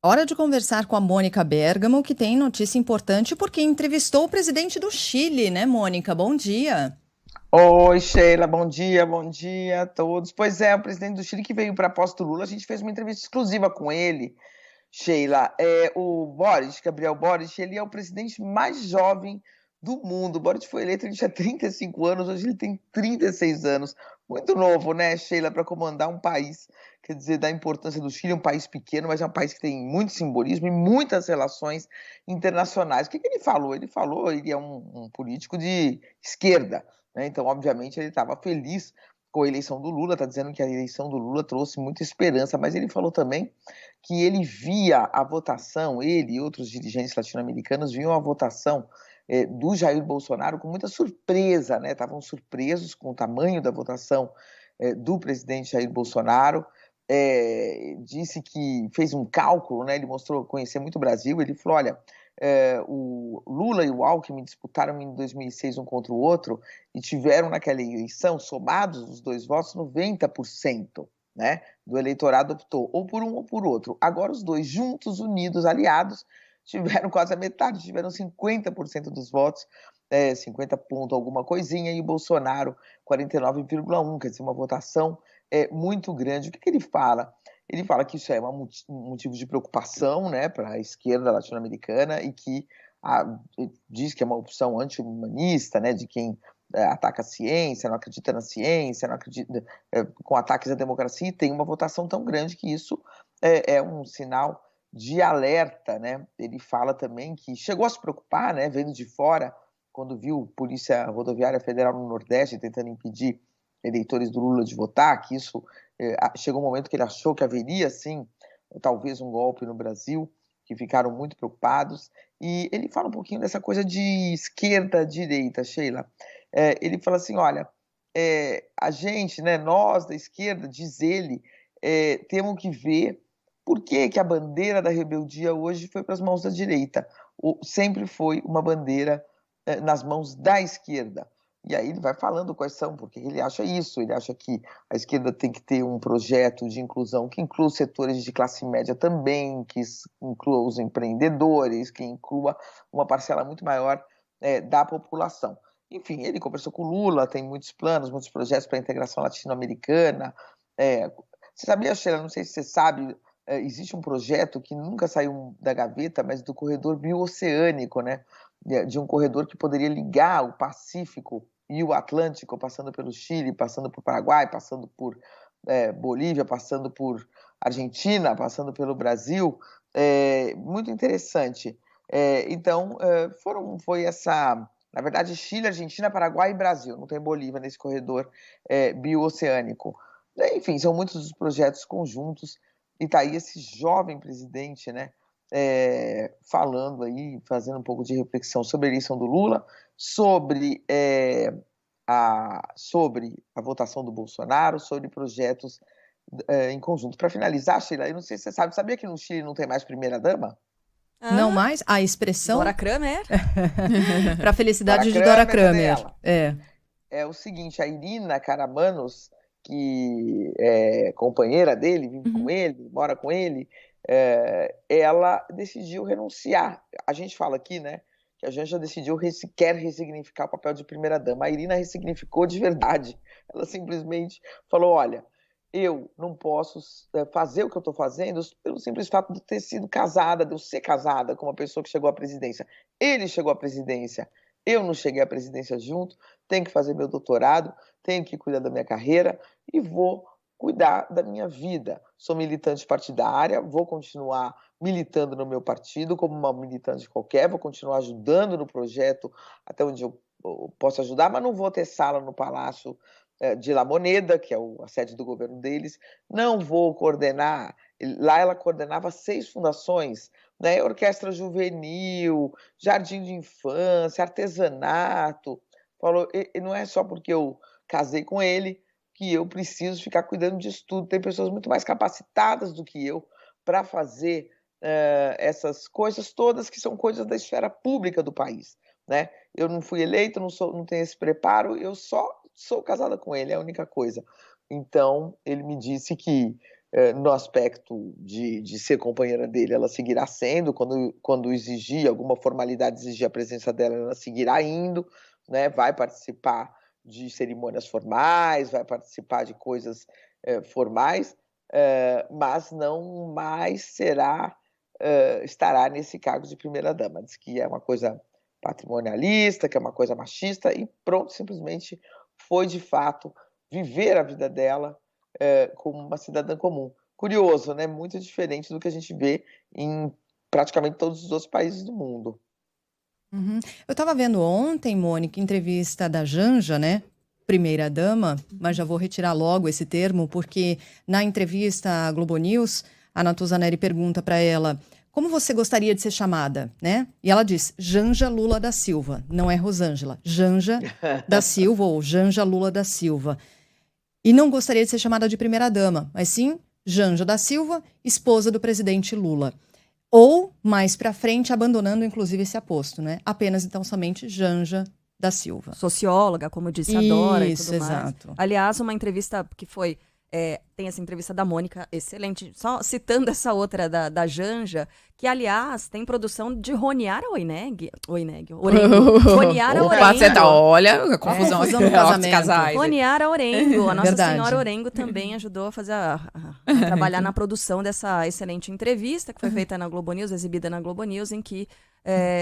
Hora de conversar com a Mônica Bergamo, que tem notícia importante porque entrevistou o presidente do Chile, né, Mônica? Bom dia. Oi, Sheila, bom dia a todos. Pois é, o presidente do Chile que veio para a posse do Lula, a gente fez uma entrevista exclusiva com ele, Sheila. O Boric, Gabriel Boric, ele é o presidente mais jovem do mundo. O Boric foi eleito, ele tinha 35 anos, hoje ele tem 36 anos. Muito novo, né, Sheila, para comandar um país, quer dizer, da importância do Chile, um país pequeno, mas é um país que tem muito simbolismo e muitas relações internacionais. O que ele falou? Ele é um político de esquerda, né? Então, obviamente, ele estava feliz com a eleição do Lula, está dizendo que a eleição do Lula trouxe muita esperança, mas ele falou também que ele via a votação, ele e outros dirigentes latino-americanos viam a votação do Jair Bolsonaro com muita surpresa, né? Estavam surpresos com o tamanho da votação do presidente Jair Bolsonaro. Disse que fez um cálculo, né? Ele mostrou conhecer muito o Brasil. Ele falou: olha, o Lula e o Alckmin disputaram em 2006 um contra o outro e tiveram naquela eleição, somados os dois votos, 90%, né, do eleitorado optou ou por um ou por outro. Agora os dois juntos, unidos, aliados, tiveram quase a metade, tiveram 50% dos votos, 50 ponto alguma coisinha, e o Bolsonaro 49,1, quer dizer, uma votação muito grande. O que ele fala? Ele fala que isso é um motivo de preocupação, né, para a esquerda latino-americana e que diz que é uma opção anti-humanista, né, de quem ataca a ciência, não acredita na ciência, não acredita com ataques à democracia, e tem uma votação tão grande que isso é um sinal de alerta, né? Ele fala também que chegou a se preocupar, né, vendo de fora, quando viu Polícia Rodoviária Federal no Nordeste tentando impedir eleitores do Lula de votar, que isso chegou um momento que ele achou que haveria, sim, talvez um golpe no Brasil, que ficaram muito preocupados. E ele fala um pouquinho dessa coisa de esquerda-direita, Sheila. Ele fala assim, olha, a gente, né, nós da esquerda, diz ele, temos que ver por que, que a bandeira da rebeldia hoje foi para as mãos da direita. Sempre foi uma bandeira nas mãos da esquerda. E aí ele vai falando quais são, porque ele acha isso, ele acha que a esquerda tem que ter um projeto de inclusão que inclua os setores de classe média também, que inclua os empreendedores, que inclua uma parcela muito maior da população. Enfim, ele conversou com o Lula, tem muitos planos, muitos projetos para a integração latino-americana. Você sabia, Sheila, não sei se você sabe, existe um projeto que nunca saiu da gaveta, mas do corredor bioceânico, né? De um corredor que poderia ligar o Pacífico e o Atlântico, passando pelo Chile, passando por Paraguai, passando por Bolívia, passando por Argentina, passando pelo Brasil. Muito interessante. Então, foi essa, na verdade, Chile, Argentina, Paraguai e Brasil, não tem Bolívia nesse corredor bioceânico. Enfim, são muitos os projetos conjuntos, e está aí esse jovem presidente, né, falando aí, fazendo um pouco de reflexão sobre a eleição do Lula, sobre a votação do Bolsonaro, sobre projetos em conjunto. Para finalizar, Sheila, eu não sei se você sabe, sabia que no Chile não tem mais primeira-dama? Não Ah, mais a expressão Dora Kramer? para a Dora felicidade de Dora Kramer, cadê Kramer. ela? É. É o seguinte, a Irina Karamanos, que é companheira dele, vive com Uhum. ele, mora com ele, ela decidiu renunciar. A gente fala aqui, né, que a Janja decidiu, quer ressignificar o papel de primeira-dama. A Irina ressignificou de verdade. Ela simplesmente falou, olha, eu não posso fazer o que eu estou fazendo pelo simples fato de ter sido casada, de eu ser casada com uma pessoa que chegou à presidência. Ele chegou à presidência, eu não cheguei à presidência junto, tenho que fazer meu doutorado, tenho que cuidar da minha carreira e vou cuidar da minha vida. Sou militante partidária, vou continuar militando no meu partido como uma militante qualquer, vou continuar ajudando no projeto até onde eu posso ajudar, mas não vou ter sala no Palácio de La Moneda, que é a sede do governo deles, não vou coordenar. Lá ela coordenava 6 fundações, né? Orquestra Juvenil, Jardim de Infância, artesanato. Falou, e não é só porque eu casei com ele que eu preciso ficar cuidando disso tudo. Tem pessoas muito mais capacitadas do que eu para fazer essas coisas todas que são coisas da esfera pública do país, né? Eu não fui eleito, não tenho esse preparo, eu só sou casada com ele, é a única coisa. Então, ele me disse que no aspecto de ser companheira dele, ela seguirá sendo, quando exigir, alguma formalidade exigir a presença dela, ela seguirá indo, né? Vai participar de cerimônias formais, vai participar de coisas formais, mas não mais estará nesse cargo de primeira-dama. Diz que é uma coisa patrimonialista, que é uma coisa machista, e pronto, simplesmente foi, de fato, viver a vida dela como uma cidadã comum. Curioso, né? Muito diferente do que a gente vê em praticamente todos os outros países do mundo. Uhum. Eu estava vendo ontem, Mônica, entrevista da Janja, né? Primeira-dama, mas já vou retirar logo esse termo, porque na entrevista à Globo News, a Natuzaneri pergunta para ela como você gostaria de ser chamada, né? E ela diz Janja Lula da Silva, não é Rosângela, Janja da Silva ou Janja Lula da Silva. E não gostaria de ser chamada de primeira-dama, mas sim Janja da Silva, esposa do presidente Lula. Ou, mais para frente, abandonando inclusive esse aposto, né? Apenas então somente Janja da Silva. Socióloga, como disse a Dora e tudo mais. Exato. Aliás, uma entrevista que foi... tem essa entrevista da Mônica, excelente. Só citando essa outra da Janja, que, aliás, tem produção de Roniara Orengo. Roniara Opa, você tá, Orengo. olha, a confusão confusão aqui, no casamento. os casais. Roniara Orengo, a Nossa Verdade. Senhora Orengo também ajudou a fazer a trabalhar na produção dessa excelente entrevista que foi feita na Globo News, exibida na Globo News, em que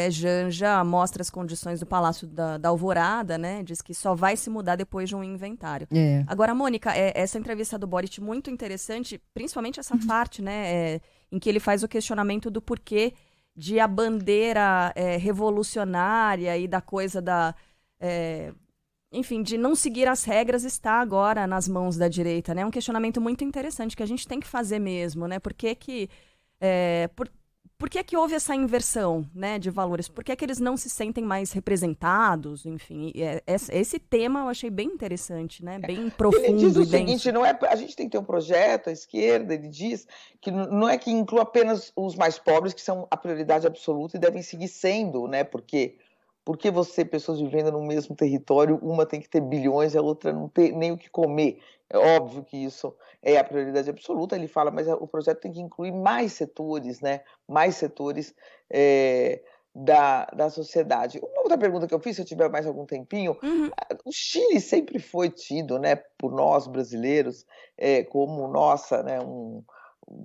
Janja mostra as condições do Palácio da Alvorada, né? Diz que só vai se mudar depois de um inventário. É. Agora, Mônica, essa entrevista do Boric muito interessante, principalmente essa parte, né? Em que ele faz o questionamento do porquê de a bandeira revolucionária e da coisa enfim, de não seguir as regras está agora nas mãos da direita, né? É um questionamento muito interessante que a gente tem que fazer mesmo, né? Por que houve essa inversão, né, de valores? Por que eles não se sentem mais representados? Enfim, esse tema eu achei bem interessante, né? Bem profundo. Ele diz o e denso. seguinte, a gente tem que ter um projeto, a esquerda, ele diz que não é que inclua apenas os mais pobres, que são a prioridade absoluta e devem seguir sendo, né? Porque pessoas vivendo no mesmo território, uma tem que ter bilhões e a outra não ter nem o que comer. É óbvio que isso é a prioridade absoluta, ele fala, mas o projeto tem que incluir mais setores, né? Mais setores da sociedade. Uma outra pergunta que eu fiz, se eu tiver mais algum tempinho, o Chile sempre foi tido, né, por nós brasileiros, como, nossa, né, um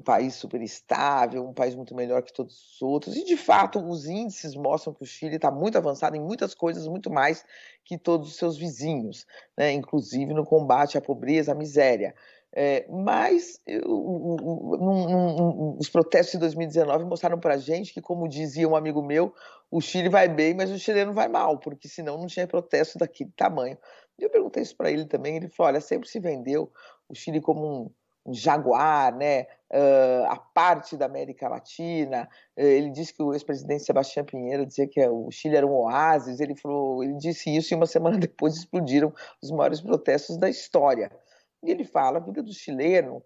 país super estável, um país muito melhor que todos os outros, e de fato os índices mostram que o Chile está muito avançado em muitas coisas, muito mais que todos os seus vizinhos, né? Inclusive no combate à pobreza, à miséria. Mas os protestos de 2019 mostraram para a gente que, como dizia um amigo meu, o Chile vai bem, mas o chileno vai mal, porque senão não tinha protesto daquele tamanho. E eu perguntei isso para ele também, ele falou, olha, sempre se vendeu o Chile como um jaguar, né? A parte da América Latina. Ele disse que o ex-presidente Sebastião Pinheiro dizia que o Chile era um oásis. Ele disse isso e uma semana depois explodiram os maiores protestos da história. E ele fala, a vida do chileno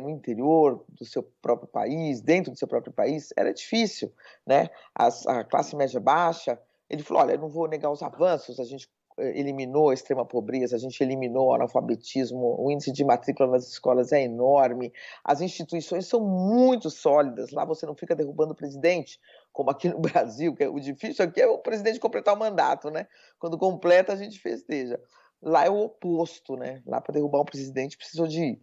no interior do seu próprio país, dentro do seu próprio país, era difícil, né? A classe média baixa, ele falou, olha, eu não vou negar os avanços, a gente eliminou a extrema pobreza, a gente eliminou o analfabetismo, o índice de matrícula nas escolas é enorme, as instituições são muito sólidas, lá você não fica derrubando o presidente, como aqui no Brasil, que o difícil aqui é o presidente completar o mandato, né? Quando completa, a gente festeja. Lá é o oposto, né? Lá, para derrubar um presidente, precisou de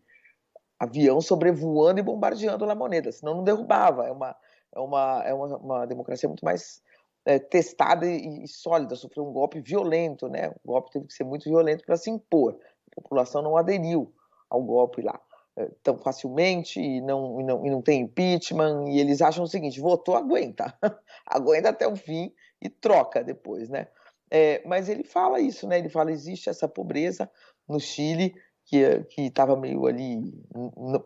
avião sobrevoando e bombardeando La Moneda, senão não derrubava. É uma democracia muito mais testada e sólida, sofreu um golpe violento, né? O golpe teve que ser muito violento para se impor. A população não aderiu ao golpe lá tão facilmente e não tem impeachment, e eles acham o seguinte, votou, aguenta. Aguenta até o fim e troca depois, né? Mas ele fala isso, né? Ele fala, existe essa pobreza no Chile que estava meio ali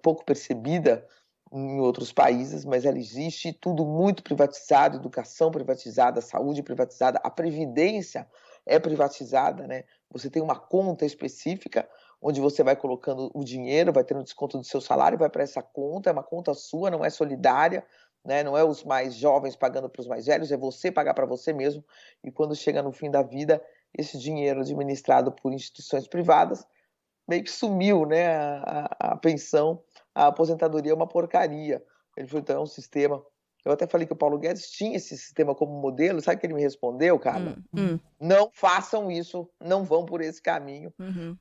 pouco percebida em outros países, mas ela existe, tudo muito privatizado, educação privatizada, saúde privatizada, a previdência é privatizada, né? Você tem uma conta específica onde você vai colocando o dinheiro, vai tendo desconto do seu salário, vai para essa conta, é uma conta sua, não é solidária, né? Não é os mais jovens pagando para os mais velhos, é você pagar para você mesmo, e quando chega no fim da vida, esse dinheiro administrado por instituições privadas meio que sumiu, né? A pensão, a aposentadoria é uma porcaria. Ele falou, então é um sistema. Eu até falei que o Paulo Guedes tinha esse sistema como modelo. Sabe o que ele me respondeu, Carla? Não façam isso, não vão por esse caminho,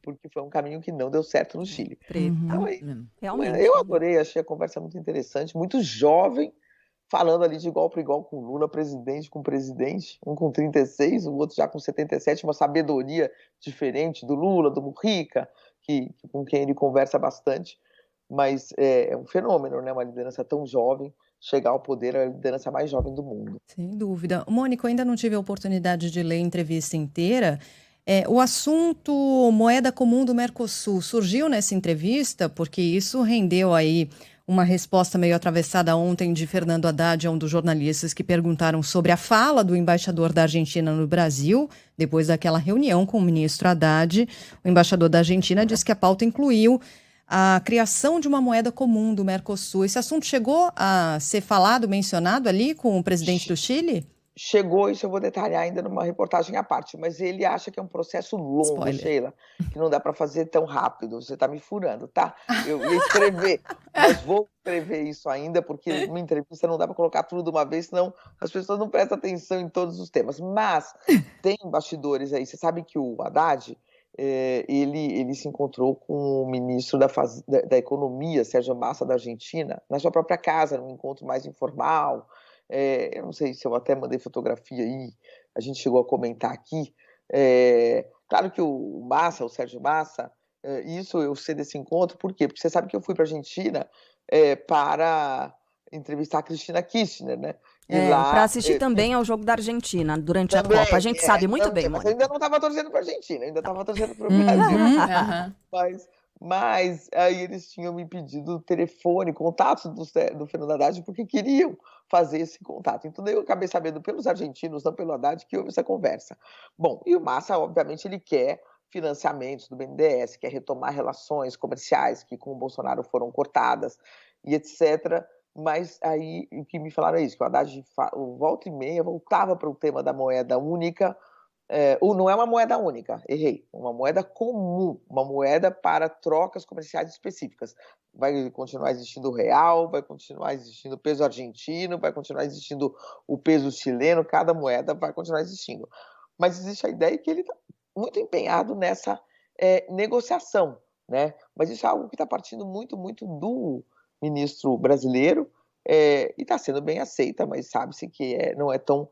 porque foi um caminho que não deu certo no Chile. Então, aí, Realmente. eu adorei, achei a conversa muito interessante, muito jovem, falando ali de igual para igual com Lula, presidente com presidente, um com 36, o outro já com 77, uma sabedoria diferente do Lula, do Mujica, com quem ele conversa bastante, mas é um fenômeno, né? Uma liderança tão jovem, chegar ao poder, é a liderança mais jovem do mundo. Sem dúvida. Mônica, eu ainda não tive a oportunidade de ler a entrevista inteira. O assunto moeda comum do Mercosul surgiu nessa entrevista, porque isso rendeu aí uma resposta meio atravessada ontem de Fernando Haddad a um dos jornalistas que perguntaram sobre a fala do embaixador da Argentina no Brasil, depois daquela reunião com o ministro Haddad. O embaixador da Argentina disse que a pauta incluiu a criação de uma moeda comum do Mercosul. Esse assunto chegou a ser falado, mencionado ali com o presidente do Chile? Chegou, isso eu vou detalhar ainda numa reportagem à parte, mas ele acha que é um processo longo, Spoiler. Sheila, que não dá para fazer tão rápido. Você está me furando, tá? Eu ia escrever, mas vou escrever isso ainda, porque numa entrevista não dá para colocar tudo de uma vez, senão as pessoas não prestam atenção em todos os temas. Mas tem bastidores aí. Você sabe que o Haddad, ele se encontrou com o ministro da Economia, Sérgio Massa, da Argentina, na sua própria casa, num encontro mais informal. Eu não sei se eu até mandei fotografia aí, a gente chegou a comentar aqui. Claro que o Massa, o Sérgio Massa, isso eu sei desse encontro, por quê? Porque você sabe que eu fui para a Argentina para entrevistar a Cristina Kirchner, né? Para assistir também ao jogo da Argentina durante a Copa. A gente sabe muito bem, mas Mônica. eu ainda não estava torcendo para a Argentina, ainda estava torcendo para o Brasil. Mas aí eles tinham me pedido o telefone, contato do Fernando Haddad, porque queriam fazer esse contato. Então eu acabei sabendo pelos argentinos, não pelo Haddad, que houve essa conversa. Bom, e o Massa, obviamente, ele quer financiamentos do BNDES, quer retomar relações comerciais que com o Bolsonaro foram cortadas e etc. Mas aí o que me falaram é isso, que o Haddad, volta e meia, voltava para o tema da moeda única. Não é uma moeda única, errei, uma moeda comum, uma moeda para trocas comerciais específicas. Vai continuar existindo o real, vai continuar existindo o peso argentino, vai continuar existindo o peso chileno, cada moeda vai continuar existindo. Mas existe a ideia que ele está muito empenhado nessa negociação, né? Mas isso é algo que está partindo muito, muito do ministro brasileiro e está sendo bem aceita, mas sabe-se que não é tão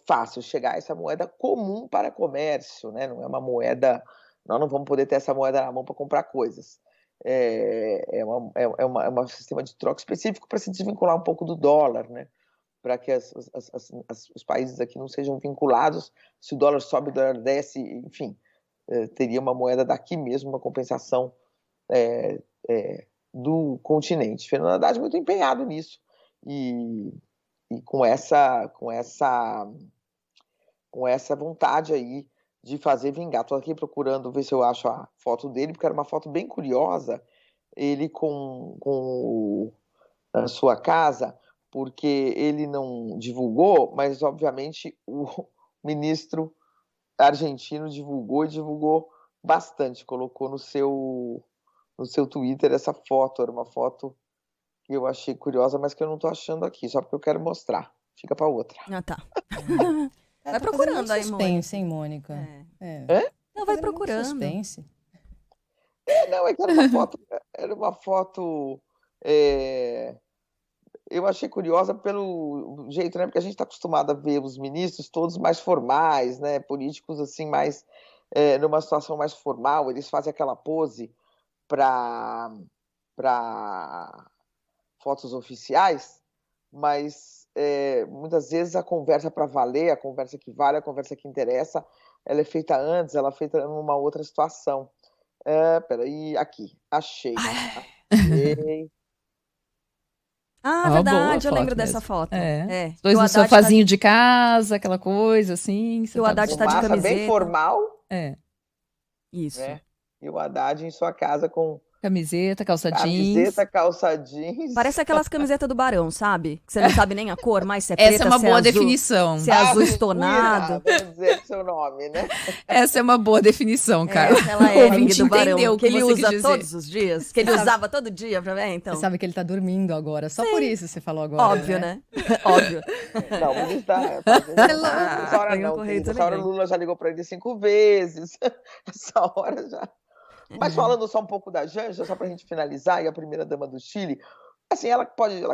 fácil chegar a essa moeda comum para comércio, né? Não é uma moeda, nós não vamos poder ter essa moeda na mão para comprar coisas. É um sistema de troca específico para se desvincular um pouco do dólar, né? Para que os países aqui não sejam vinculados. Se o dólar sobe, o dólar desce, enfim, teria uma moeda daqui mesmo, uma compensação do continente. Fernando Haddad muito empenhado nisso. E com essa vontade aí de fazer vingar. Estou aqui procurando ver se eu acho a foto dele, porque era uma foto bem curiosa, ele na sua casa, porque ele não divulgou, mas obviamente o ministro argentino divulgou e divulgou bastante, colocou no seu Twitter essa foto, era uma foto que eu achei curiosa, mas que eu não estou achando aqui, só porque eu quero mostrar. Fica para outra. Ah, tá. Vai procurando aí, suspense, hein, Mônica? Não, vai procurando. Suspense. Não, é que era uma foto eu achei curiosa pelo jeito, né? Porque a gente está acostumado a ver os ministros todos mais formais, né? Políticos assim mais numa situação mais formal, eles fazem aquela pose para fotos oficiais, mas muitas vezes a conversa para valer, a conversa que vale, a conversa que interessa, ela é feita antes, ela é feita numa outra situação. Peraí, aqui, achei. Verdade, eu lembro dessa foto. Dois no sofazinho de casa, aquela coisa assim. O Haddad tá de camiseta. Bem formal. Isso. E o Haddad em sua casa com Camiseta, calça jeans. Camiseta, calça jeans. Parece aquelas camisetas do Barão, sabe? Que você não sabe nem a cor, mas se é Essa preta, é uma se é boa azul, definição. se é azul estonado. Vamos dizer seu nome, né? Essa é uma boa definição, cara. Ela O é ouvinte do Barão, entendeu o que que ele você quis usa dizer. todos os dias, que ele usava todo dia pra ver, então. Você sabe que ele tá dormindo agora. Só por isso você falou agora. Óbvio, né? Óbvio. Não, mas ele está. Essa hora Foi um não, correio querida. Essa hora o deselegante. Lula já ligou para ele 5 vezes. Essa hora já. Mas falando só um pouco da Janja, só para a gente finalizar, e a primeira-dama do Chile, assim, ela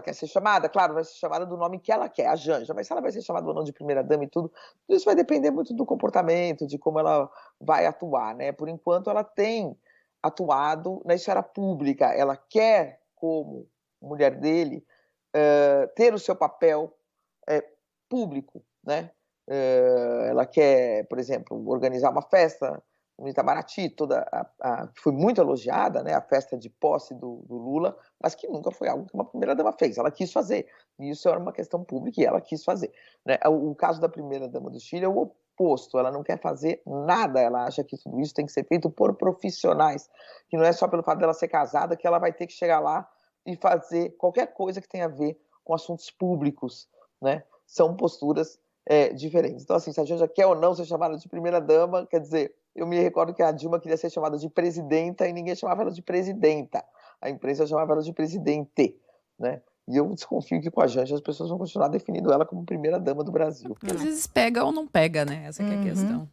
quer ser chamada, claro, vai ser chamada do nome que ela quer, a Janja, mas se ela vai ser chamada ou não de primeira-dama e tudo isso vai depender muito do comportamento, de como ela vai atuar, né? Por enquanto, ela tem atuado na esfera pública, ela quer, como mulher dele, ter o seu papel público, né? Ela quer, por exemplo, organizar uma festa no Itamaraty, que foi muito elogiada, né, a festa de posse do Lula, mas que nunca foi algo que uma primeira-dama fez. Ela quis fazer, e isso era uma questão pública e ela quis fazer, né? O caso da primeira-dama do Chile é o oposto, ela não quer fazer nada, ela acha que tudo isso tem que ser feito por profissionais, que não é só pelo fato dela ser casada que ela vai ter que chegar lá e fazer qualquer coisa que tenha a ver com assuntos públicos, né? São posturas diferentes. Então, assim, se a Janja quer ou não ser chamada de primeira-dama, quer dizer, eu me recordo que a Dilma queria ser chamada de presidenta e ninguém chamava ela de presidenta. A imprensa chamava ela de presidente, né? E eu desconfio que com a Janja as pessoas vão continuar definindo ela como primeira-dama do Brasil. Às vezes pega ou não pega, né? Essa que é a questão.